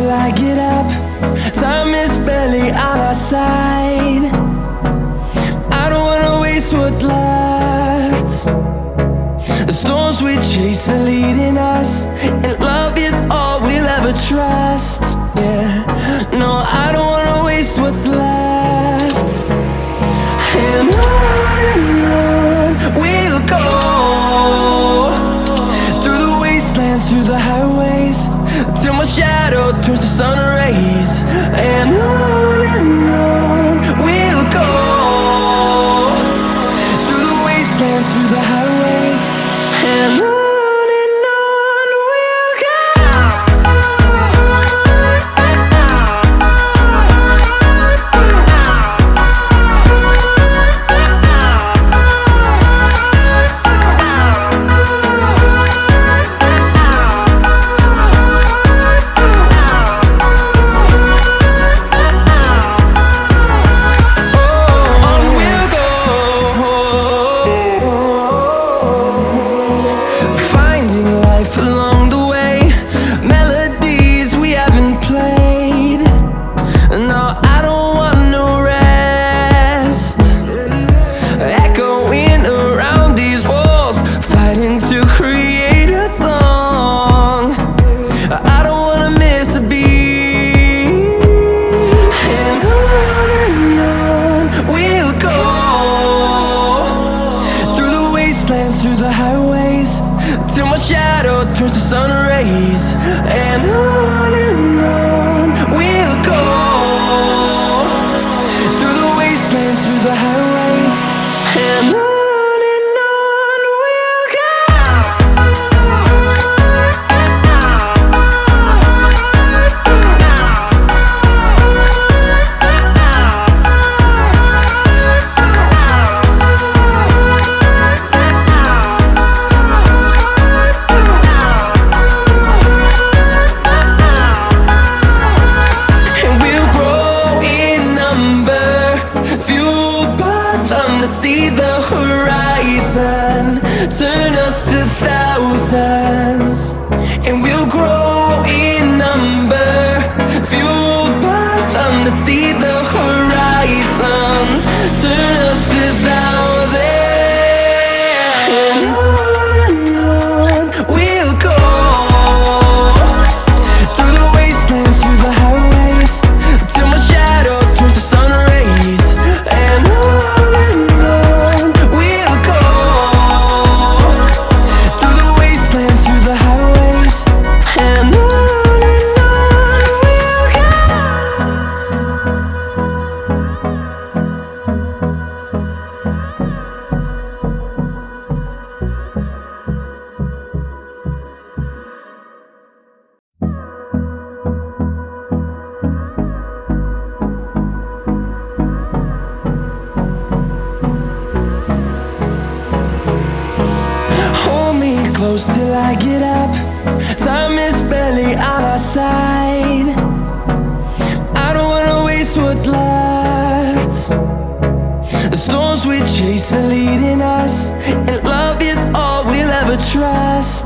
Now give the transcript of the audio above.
till I get up. Time is barely on our side. I don't wanna waste what's left. The storms we chase are leading us, and love is all we'll ever trust. Yeah, no, I don't wanna waste what's left. And on we'll go, through the wastelands, through the highways, till my shadow turns to sun rays. And on we'll go, through the wastelands, through the highways, and on we'll go. Through the highways, till my shadow turns to sun rays. And on we'll go, through the wastelands, through the highways, and on we'll go. See the horizon turn us to thousands, and we'll grow in number, fueled by them to see the horizon turn us to thousands. And on we'll go, through the wastelands, through the highways, till my shadow turns to sun rays. And close till I get up. Time is barely on our side. I don't wanna waste what's left. The storms we chase are leading us, and love is all we'll ever trust.